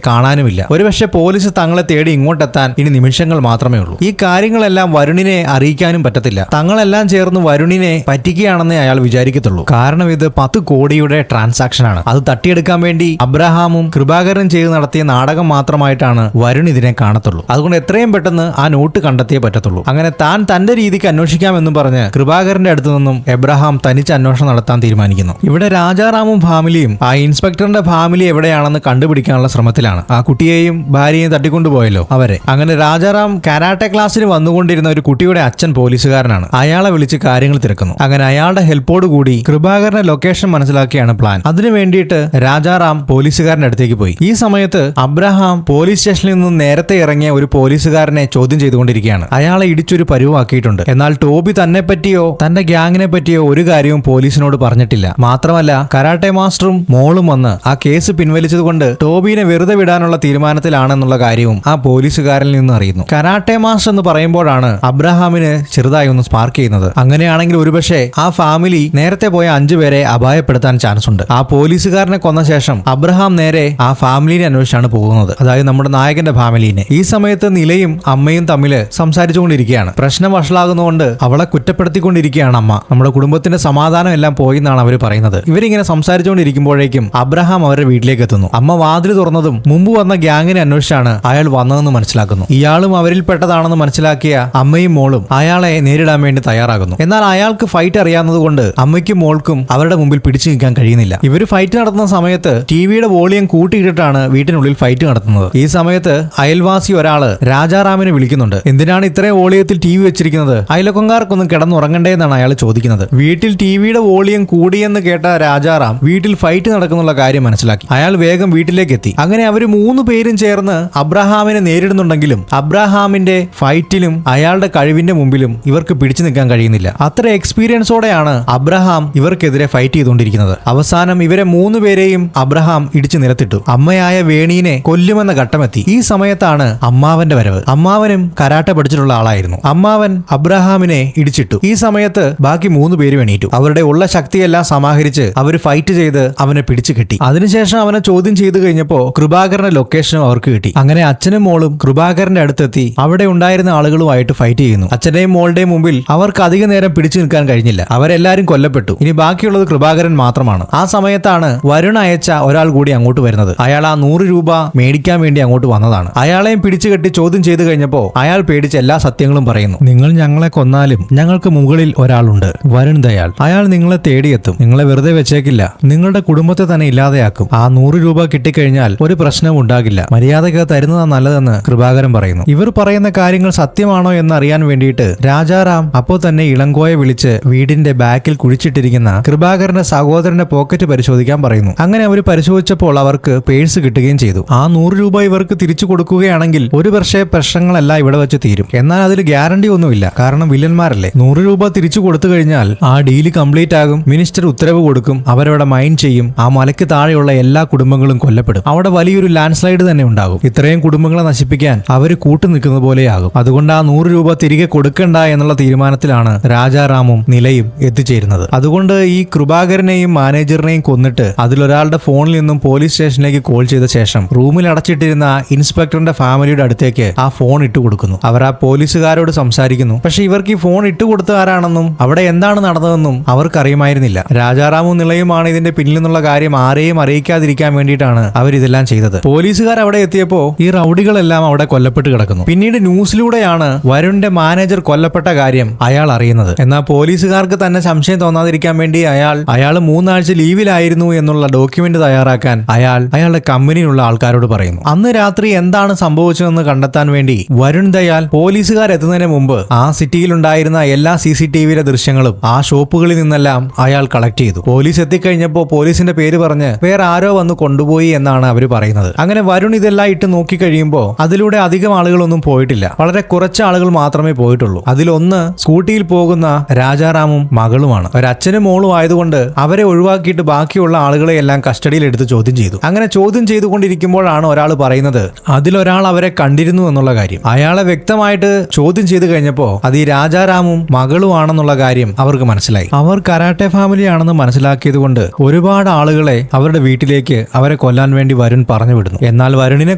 കാണാനുമില്ല. ഒരുപക്ഷെ പോലീസ് തങ്ങളെ തേടി ഇങ്ങോട്ടെത്താൻ ഇനി നിമിഷങ്ങൾ മാത്രമേ ഉള്ളൂ. ഈ കാര്യങ്ങളെല്ലാം വരുണിനെ അറിയിക്കാനും പറ്റത്തില്ല. തങ്ങളെല്ലാം ചേർന്ന് വരുണിനെ പറ്റിക്കുകയാണെന്നേ അയാൾ വിചാരിക്കത്തുള്ളൂ. കാരണം ഇത് 10 കോടിയുടെ ട്രാൻസാക്ഷൻ ആണ്. അത് തട്ടിയെടുക്കാൻ വേണ്ടി അബ്രഹാമും കൃപാകരനും ചെയ്ത് നടത്തിയ നാടകം മാത്രമായിട്ടാണ് വരുൺ ഇതിനെ കാണത്തുള്ളൂ. അതുകൊണ്ട് എത്രയും പെട്ടെന്ന് ആ നോട്ട് കണ്ടെത്തിയേ പറ്റത്തുള്ളൂ. അങ്ങനെ താൻ തന്റെ രീതിക്ക് അന്വേഷിക്കാമെന്നും പറഞ്ഞ് കൃപാകരന്റെ അടുത്തു നിന്നും എബ്രഹാം തനിച്ച് അന്വേഷണം നടത്താൻ തീരുമാനിക്കുന്നു. ഇവിടെ രാജാറാമും ഫാമിലിയും ആ ഇൻസ്പെക്ടറിന്റെ ഫാമിലി എവിടെയാണെന്ന് കണ്ടുപിടിക്കാനുള്ള ശ്രമത്തിലാണ്. ആ കുട്ടിയെയും ഭാര്യയെയും തട്ടിക്കൊണ്ടുപോയല്ലോ അവരെ. അങ്ങനെ രാജാറാം കരാട്ടെ ക്ലാസ്സിന് വന്നുകൊണ്ടിരുന്ന ഒരു കുട്ടിയുടെ അച്ഛൻ പോലീസുകാരനാണ്. അയാളെ വിളിച്ച് കാര്യങ്ങൾ തിരക്കുന്നു. അങ്ങനെ അയാളുടെ ഹെൽപ്പോട് കൂടി കൃപാകരന്റെ ലൊക്കേഷൻ മനസ്സിലാക്കിയാണ് പ്ലാൻ. അതിനു വേണ്ടിയിട്ട് രാജാറാം പോലീസുകാരന്റെ അടുത്തേക്ക് പോയി. ഈ സമയത്ത് അബ്രഹാം പോലീസ് സ്റ്റേഷനിൽ നിന്നും നേരത്തെ ഇറങ്ങിയ ഒരു പോലീസുകാരനെ ചോദ്യം ചെയ്തുകൊണ്ടിരിക്കുകയാണ്. അയാളെ ഇടിച്ചൊരു പരുവാക്കിയിട്ടുണ്ട്. എന്നാൽ ടോബി തന്നെ പറ്റിയോ തന്റെ ഗ്യാങ്ങിനെ പറ്റിയോ ഒരു കാര്യവും പോലീസിനോട് പറഞ്ഞിട്ടില്ല. മാത്രമല്ല കരാട്ടെ മാസ്റ്ററും മോളും വന്ന് ആ കേസ് പിൻവലിച്ചതുകൊണ്ട് ടോബിനെ വെറുതെ വിടാനുള്ള തീരുമാനത്തിലാണെന്നുള്ള കാര്യവും ആ പോലീസുകാരനിൽ നിന്ന് അറിയുന്നു. കരാട്ടെ മാസ്റ്റർ എന്ന് പറയുമ്പോഴാണ് അബ്രഹാമിന് ചെറുതായി ഒന്ന് സ്പാർക്ക് ചെയ്യുന്നത്. അങ്ങനെയാണെങ്കിൽ ഒരുപക്ഷെ ആ ഫാമിലി നേരത്തെ പോയ 5 പേരെ അപായപ്പെടുത്താൻ ചാൻസ് ഉണ്ട്. ആ പോലീസുകാരനെ കൊന്ന ശേഷം അബ്രഹാം നേരെ ആ ഫാമിലിനെ അന്വേഷിച്ചാണ് പോകുന്നത്. അതായത് നമ്മുടെ നായകന്റെ ഫാമിലിനെ. ഈ സമയത്ത് നിലയും അമ്മയും തമ്മില് സംസാരിച്ചുകൊണ്ടിരിക്കുകയാണ്. പ്രശ്നം വഷളാകുന്നതുകൊണ്ട് അവളെ കുറ്റപ്പെടുത്തിക്കൊണ്ടിരിക്കുകയാണ് അമ്മ. നമ്മുടെ കുടുംബത്തിന്റെ സമാധാനം എല്ലാം പോയി എന്നാണ് അവർ പറയുന്നത്. ഇവരിങ്ങനെ സംസാരിച്ചുകൊണ്ടിരിക്കുമ്പോഴേക്കും അബ്രഹാം അവരുടെ വീട്ടിലേക്ക് എത്തുന്നു. അമ്മ വാതിൽ തുറന്നതും മുമ്പ് വന്ന ഗ്യാങ്ങിനെ അന്വേഷിച്ചാണ് അയാൾ വന്നതെന്ന് മനസ്സിലാക്കുന്നു. ഇയാളും അവരിൽ പെട്ടതാണെന്ന് മനസ്സിലാക്കിയ അമ്മയും മോളും അയാളെ നേരിടാൻ വേണ്ടി തയ്യാറാകുന്നു. എന്നാൽ അയാൾക്ക് ഫൈറ്റ് അറിയാവുന്നതുകൊണ്ട് അമ്മയ്ക്കും മോൾക്കും അവരുടെ മുമ്പിൽ പിടിച്ചു നിൽക്കാൻ കഴിയുന്നില്ല. ഇവര് ഫൈറ്റ് നടത്തുന്ന സമയത്ത് ടിവിയുടെ വോളിയം കൂട്ടിയിട്ടിട്ടാണ് വീട്ടിനുള്ളിൽ ഫൈറ്റ് നടത്തുന്നത്. ഈ സമയത്ത് അയൽവാസി ഒരാള് രാജാറാമിനെ വിളിക്കുന്നുണ്ട്. എന്തിനാണ് ഇത്രയും വോളിയത്തിൽ ടി വി വെച്ചിരിക്കുന്നത്? അയലക്കൊങ്കാർക്കൊന്നും കിടന്നുറങ്ങണ്ടേ എന്നാണ് അയാൾ ചോദിക്കുന്നത്. വീട്ടിൽ ടിവിയുടെ വോളിയം കൂടിയെന്ന് കേട്ട രാജാറാം വീട്ടിൽ ഫൈറ്റ് നടക്കുന്നുള്ള കാര്യം മനസ്സിലാക്കി. അയാൾ വേഗം വീട്ടിലേക്ക് എത്തി. അങ്ങനെ അവര് 3 പേരും ചേർന്ന് അബ്രഹാമിനെ നേരിടുന്നുണ്ടെങ്കിലും അബ്രഹാമിന്റെ ഫൈറ്റിലും അയാളുടെ കഴിവിന്റെ മുമ്പിലും ഇവർക്ക് പിടിച്ചു നിൽക്കാൻ കഴിയുന്നില്ല. അത്ര എക്സ്പീരിയൻസോടെയാണ് അബ്രഹാം ഇവർക്കെതിരെ ഫൈറ്റ് ചെയ്തുകൊണ്ടിരിക്കുന്നത്. അവസാനം ഇവരെ 3 പേരെയും അബ്രഹാം ഇടിച്ചു നിലത്തിട്ടു. അമ്മയായ വേണീനെ കൊല്ലുമെന്ന ഘട്ടമെത്തി. ഈ സമയത്താണ് അമ്മാവന്റെ വരവ്. അമ്മാവനും കരാട്ടെ പഠിച്ചിട്ടുള്ള ആളായിരുന്നു. അമ്മാവൻ അബ്രഹാമിനെ ഇടിച്ചിട്ടു. ഈ സമയത്ത് ബാക്കി 3 പേരും എണീറ്റു. അവരുടെ ഉള്ള ശക്തിയെല്ലാം സമാഹരിച്ച് അവർ ഫൈറ്റ് ചെയ്ത് അവനെ പിടിച്ചു കെട്ടി. അതിനുശേഷം അവനെ ചോദ്യം ചെയ്തു കഴിഞ്ഞപ്പോ കൃപാകരന്റെ ലൊക്കേഷനും അവർക്ക് കിട്ടി. അങ്ങനെ അച്ഛനും മോളും കൃപാകരന്റെ അടുത്തെത്തി അവിടെ ഉണ്ടായിരുന്ന ആളുകളുമായിട്ട് ഫൈറ്റ് ചെയ്യുന്നു. അച്ഛന്റെയും മോളുടെയും മുമ്പിൽ അവർക്ക് അധിക നേരം പിടിച്ചു നിൽക്കാൻ കഴിഞ്ഞില്ല. അവരെല്ലാരും കൊല്ലപ്പെട്ടു. ഇനി ബാക്കിയുള്ളത് കൃപാകരൻ മാത്രമാണ്. ആ സമയത്താണ് വരുൺ അയച്ച ഒരാൾ കൂടി അങ്ങോട്ട് വരുന്നത്. അയാൾ ആ 100 രൂപ മേടിക്കാൻ വേണ്ടി അങ്ങോട്ട് വന്നതാണ്. അയാളെയും പിടിച്ചു കെട്ടി ചോദ്യം ചെയ്തു കഴിഞ്ഞപ്പോ അയാൾ പേടിച്ച് എല്ലാ സത്യങ്ങളും പറയുന്നു. നിങ്ങൾ ഞങ്ങളെ കൊന്നാലും ഞങ്ങൾക്ക് മുകളിൽ ഒരാളുണ്ട്, വരുൺ ദയാൽ. അയാൾ നിങ്ങളെ തേടിയെത്തും. നിങ്ങളെ വെറുതെ വെച്ചേക്കില്ല. നിങ്ങളുടെ കുടുംബത്തെ തന്നെ ഇല്ലാതെയാക്കും. ആ 100 രൂപ കിട്ടിക്കഴിഞ്ഞാൽ ഒരു പ്രശ്നവും ഉണ്ടാകില്ല. മര്യാദയ്ക്ക് തരുന്നതാണ് നല്ലതെന്ന് കൃപാകരൻ പറയുന്നു. ഇവർ പറയുന്ന കാര്യങ്ങൾ സത്യമാണോ എന്ന് അറിയാൻ വേണ്ടിയിട്ട് രാജാറാം അപ്പോൾ തന്നെ ഇളങ്കോയെ വിളിച്ച് വീടിന്റെ ബാക്കിൽ കുഴിച്ചിട്ടിരിക്കുന്ന കൃപാകരന്റെ സഹോദരന്റെ പോക്കറ്റ് പരിശോധിക്കാൻ പറയുന്നു. അങ്ങനെ അവർ പരിശോധിച്ചപ്പോൾ അവർക്ക് പേഴ്സ് കിട്ടുകയും ചെയ്തു. ആ 100 രൂപ ഇവർക്ക് തിരിച്ചു കൊടുക്കുകയാണെങ്കിൽ ഒരു വർഷേ പ്രശ്നങ്ങളെല്ലാം ഇവിടെ വെച്ച് തീരും. എന്നാൽ അതിൽ ഗ്യാരണ്ടി ഒന്നുമില്ല. കാരണം വില്ലന്മാരല്ലേ. 100 രൂപ തിരിച്ചു കൊടുത്തു കഴിഞ്ഞാൽ ആ ഡീല് കംപ്ലീറ്റ് ആകും. മിനിസ്റ്റർ ഉത്തരവ് കൊടുക്കും. അവരവിടെ മൈൻ ചെയ്യും. ആ മലയ്ക്ക് താഴെയുള്ള എല്ലാ കുടുംബങ്ങളും കൊല്ലപ്പെടും. അവിടെ വലിയൊരു ലാൻഡ് സ്ലൈഡ് തന്നെ ഉണ്ടാകും. ഇത്രയും കുടുംബങ്ങളെ നശിപ്പിക്കാൻ അവര് കൂട്ടു നിൽക്കുന്ന പോലെയാകും. അതുകൊണ്ട് ആ 100 രൂപ തിരികെ കൊടുക്കണ്ട എന്നുള്ള തീരുമാനത്തിലാണ് രാജാറാമും നിലയും എത്തിച്ചേരുന്നത്. അതുകൊണ്ട് ഈ കൃപാകരനെയും മാനേജറിനെയും കൊന്നിട്ട് അതിലൊരാളുടെ ഫോണിൽ നിന്നും പോലീസ് സ്റ്റേഷനിലേക്ക് കോൾ ചെയ്ത ശേഷം റൂമിൽ അടച്ചിട്ടിരുന്ന ഇൻസ്പെക്ടറിന്റെ ഫാമിലിയുടെ അടുത്തേക്ക് ആ ഫോൺ ഇട്ട് കൊടുക്കുന്നു. അവർ ആ പോലീസുകാരോട് സംസാരിക്കുന്നു. പക്ഷെ ഇവർക്ക് ഈ ഫോൺ ഇട്ട് കൊടുത്ത ആരാണെന്നും അവിടെ എന്താണ് നടന്നതെന്നും അവർക്ക് അറിയുമായിരുന്നില്ല. രാജാറാമും നിലയുമാണ് ഇതിന്റെ പിന്നിൽ നിന്നുള്ള കാര്യം ആരെയും അറിയിക്കാതിരിക്കാൻ വേണ്ടിയിട്ടാണ് അവരിതെല്ലാം ചെയ്തത്. പോലീസുകാർ അവിടെ എത്തിയപ്പോ ഈ റൗഡികളെല്ലാം അവിടെ കൊല്ലപ്പെട്ട് കിടക്കുന്നു. പിന്നീട് ന്യൂസിലൂടെയാണ് വരുണിന്റെ മാനേജർ കൊല്ലപ്പെട്ട കാര്യം അയാൾ അറിയുന്നത്. എന്നാൽ പോലീസുകാർക്ക് തന്നെ സംശയം തോന്നാതിരിക്കാൻ വേണ്ടി അയാൾ 3 ആഴ്ച ലീവിലായിരുന്നു എന്നുള്ള ഡോക്യുമെന്റ് തയ്യാറാക്കാൻ അയാളുടെ കമ്പനിയിലുള്ള ആൾക്കാരോട് പറയുന്നു. അന്ന് രാത്രി എന്താണ് സംഭവിച്ചതെന്ന് കണ്ടെത്താൻ വേണ്ടി വരുൺ ദയാൽ പോലീസുകാർ എത്തുന്നതിന് മുമ്പ് ആ സിറ്റിയിലുണ്ടായിരുന്ന എല്ലാ CCTVയുടെ ദൃശ്യങ്ങളും ആ ഷോപ്പുകളിൽ നിന്നെല്ലാം അയാൾ കളക്ട് ചെയ്തു. പോലീസ് എത്തിക്കഴിഞ്ഞപ്പോ പോലീസിന്റെ പേര് പറഞ്ഞ് വേറെ ആരോ വന്ന് കൊണ്ടുപോയി എന്നാണ് അവർ പറയുന്നത്. അങ്ങനെ വരുൺ ഇതെല്ലാം ഇട്ട് നോക്കി കഴിയുമ്പോൾ അതിലൂടെ അധികം ആളുകളൊന്നും പോയിട്ടില്ല. വളരെ കുറച്ച് ആളുകൾ മാത്രമേ പോയിട്ടുള്ളൂ. അതിലൊന്ന് സ്കൂട്ടിയിൽ പോകുന്ന രാജാറാമും മകളുമാണ്. ഒരച്ഛനും മോളും ആയതുകൊണ്ട് അവരെ ഒഴിവാക്കിയിട്ട് ബാക്കിയുള്ള ആളുകളെ എല്ലാം കസ്റ്റഡിയിൽ എടുത്ത് ചോദ്യം ചെയ്തു. അങ്ങനെ ചോദ്യം ചെയ്തുകൊണ്ടിരിക്കുമ്പോഴാണ് ഒരാൾ പറയുന്നത് അതിലൊരാൾ അവരെ കണ്ടിരുന്നു എന്നുള്ള കാര്യം. അയാളെ വ്യക്തമായിട്ട് ചോദ്യം ചെയ്തു കഴിഞ്ഞപ്പോ അത് ഈ രാജാറാമും മകളുമാണെന്നുള്ള കാര്യം അവർക്ക് മനസ്സിലായി. അവർ കരാട്ടെ ഫാമിലി ആണെന്ന് മനസ്സിലാക്കിയത് കൊണ്ട് ഒരുപാട് ഒരുപാട് ആളുകളെ അവരുടെ വീട്ടിലേക്ക് അവരെ കൊല്ലാൻ വേണ്ടി വരുൺ പറഞ്ഞു വിടുന്നു. എന്നാൽ വരുണിനെ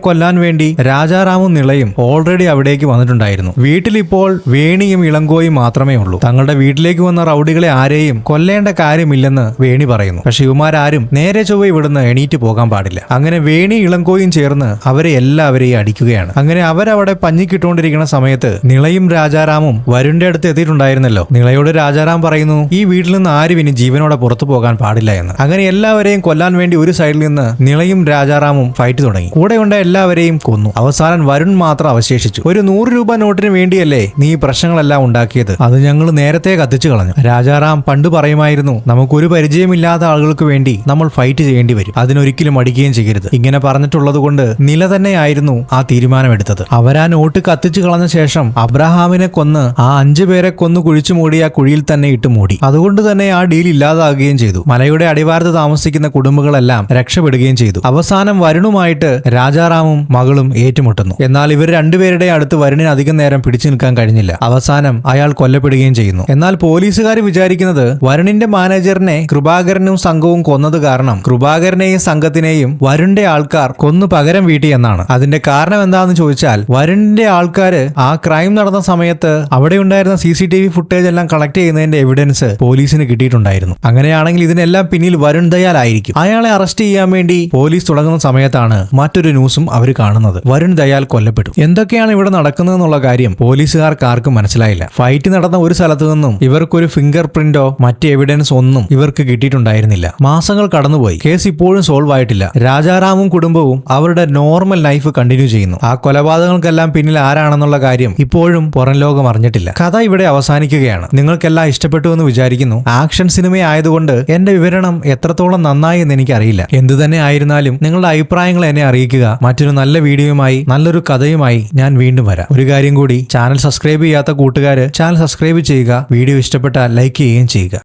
കൊല്ലാൻ വേണ്ടി രാജാറാമും നിളയും ഓൾറെഡി അവിടേക്ക് വന്നിട്ടുണ്ടായിരുന്നു. വീട്ടിൽ ഇപ്പോൾ വേണിയും ഇളങ്കോയും മാത്രമേ ഉള്ളൂ. തങ്ങളുടെ വീട്ടിലേക്ക് വന്ന റൗഡികളെ ആരെയും കൊല്ലേണ്ട കാര്യമില്ലെന്ന് വേണി പറയുന്നു. പക്ഷെ ഇവന്മാരാരും നേരെ ചൊവ്വ ഇവിടുന്ന് എണീറ്റ് പോകാൻ പാടില്ല. അങ്ങനെ വേണി ഇളങ്കോയും ചേർന്ന് അവരെ എല്ലാവരെയും അടിക്കുകയാണ്. അങ്ങനെ അവരവിടെ പഞ്ഞിക്കിട്ടുകൊണ്ടിരിക്കുന്ന സമയത്ത് നിളയും രാജാറാമും വരുണിന്റെ അടുത്ത് എത്തിയിട്ടുണ്ടായിരുന്നല്ലോ. നിളയോട് രാജാറാം പറയുന്നു, ഈ വീട്ടിൽ നിന്ന് ആരും ഇനി ജീവനോടെ പുറത്തു പോകാൻ പാടില്ല എന്ന്. അങ്ങനെ എല്ലാവരെയും കൊല്ലാൻ വേണ്ടി ഒരു സൈഡിൽ നിന്ന് നിളയും രാജാറാമും ഫൈറ്റ് തുടങ്ങി. കൂടെയുണ്ട എല്ലാവരെയും കൊന്നു. അവസാനം വരുൺ മാത്രം അവശേഷിച്ചു. ഒരു 100 രൂപ നോട്ടിന് വേണ്ടിയല്ലേ നീ ഈ പ്രശ്നങ്ങളെല്ലാം ഉണ്ടാക്കിയത്? അത് ഞങ്ങൾ നേരത്തെ കത്തിച്ചു കളഞ്ഞു. രാജാറാം പണ്ട് പറയുമായിരുന്നു, നമുക്കൊരു പരിചയമില്ലാത്ത ആളുകൾക്ക് വേണ്ടി നമ്മൾ ഫൈറ്റ് ചെയ്യേണ്ടി വരും, അതിനൊരിക്കലും മടിക്കുകയും ചെയ്യരുത്. ഇങ്ങനെ പറഞ്ഞിട്ടുള്ളത് കൊണ്ട് നില തന്നെയായിരുന്നു ആ തീരുമാനമെടുത്തത്. അവരാ നോട്ട് കത്തിച്ചു കളഞ്ഞ ശേഷം അബ്രഹാമിനെ കൊന്ന് ആ 5 പേരെ കൊന്നു കുഴിച്ചു മൂടി ആ കുഴിയിൽ തന്നെ ഇട്ട് മൂടി. അതുകൊണ്ട് തന്നെ ആ ഡീൽ ഇല്ലാതാകുകയും ചെയ്തു. മലയുടെ അടിവാരത്ത് താമസിക്കുന്ന കുടുംബങ്ങളെല്ലാം രക്ഷപ്പെടുകയും ചെയ്തു. അവസാനം വരുണുമായിട്ട് രാജാറാമും മകളും ഏറ്റുമുട്ടുന്നു. എന്നാൽ ഇവർ രണ്ടുപേരുടെ അടുത്ത് വരുണിന് അധികം നേരം പിടിച്ചു നിൽക്കാൻ കഴിഞ്ഞില്ല. അവസാനം അയാൾ കൊല്ലപ്പെടുകയും ചെയ്യുന്നു. എന്നാൽ പോലീസുകാർ വിചാരിക്കുന്നത് വരുണിന്റെ മാനേജറിനെ കൃപാകരനും സംഘവും കൊന്നത് കാരണം കൃപാകരനെയും സംഘത്തിനെയും വരുണിന്റെ ആൾക്കാർ കൊന്നു പകരം വീട്ടി എന്നാണ്. അതിന്റെ കാരണം എന്താണെന്ന് ചോദിച്ചാൽ വരുണിന്റെ ആൾക്കാര് ആ ക്രൈം നടന്ന സമയത്ത് അവിടെ ഉണ്ടായിരുന്ന CCTV ഫുട്ടേജ് എല്ലാം കളക്ട് ചെയ്യുന്നതിന്റെ എവിഡൻസ് പോലീസിന് കിട്ടിയിട്ടുണ്ടായിരുന്നു. അങ്ങനെയാണെങ്കിൽ ഇതിനെല്ലാം പിന്നിൽ വരുൺ ദയാൽ ആയിരിക്കും. അയാളെ അറസ്റ്റ് ചെയ്യാൻ വേണ്ടി പോലീസ് തുടങ്ങുന്ന സമയത്താണ് മറ്റൊരു ന്യൂസും അവർ കാണുന്നത്. വരുൺ ദയാൽ കൊല്ലപ്പെട്ടു. എന്തൊക്കെയാണ് ഇവിടെ നടക്കുന്നതെന്നുള്ള കാര്യം പോലീസുകാർക്ക് ആർക്കും മനസ്സിലായില്ല. ഫൈറ്റ് നടന്ന ഒരു സ്ഥലത്ത് നിന്നും ഇവർക്കൊരു ഫിംഗർ പ്രിന്റോ മറ്റ് എവിഡൻസ് ഒന്നും ഇവർക്ക് കിട്ടിയിട്ടുണ്ടായിരുന്നില്ല. മാസങ്ങൾ കടന്നുപോയി. കേസ് ഇപ്പോഴും സോൾവ് ആയിട്ടില്ല. രാജാറാമും കുടുംബവും അവരുടെ നോർമൽ ലൈഫ് കണ്ടിന്യൂ ചെയ്യുന്നു. ആ കൊലപാതകങ്ങൾക്കെല്ലാം പിന്നിൽ ആരാണെന്നുള്ള കാര്യം ഇപ്പോഴും പുറം ലോകം അറിഞ്ഞിട്ടില്ല. കഥ ഇവിടെ അവസാനിക്കുകയാണ്. നിങ്ങൾക്കെല്ലാം ഇഷ്ടപ്പെട്ടു എന്ന് വിചാരിക്കുന്നു. ആക്ഷൻ സിനിമ ആയതുകൊണ്ട് എന്റെ വിവരണം എത്രത്തോളം നന്നായി എന്ന് എനിക്കറിയില്ല. എന്തു തന്നെ ആയിരുന്നാലും നിങ്ങളുടെ അഭിപ്രായങ്ങൾ എന്നെ അറിയിക്കുക. മറ്റൊരു നല്ല വീഡിയോയുമായി നല്ലൊരു കഥയുമായി ഞാൻ വീണ്ടും വരാം. ഒരു കാര്യം കൂടി, ചാനൽ സബ്സ്ക്രൈബ് ചെയ്യാത്ത കൂട്ടുകാര് ചാനൽ സബ്സ്ക്രൈബ് ചെയ്യുക. വീഡിയോ ഇഷ്ടപ്പെട്ടാൽ ലൈക്ക് ചെയ്യുകയും ചെയ്യുക.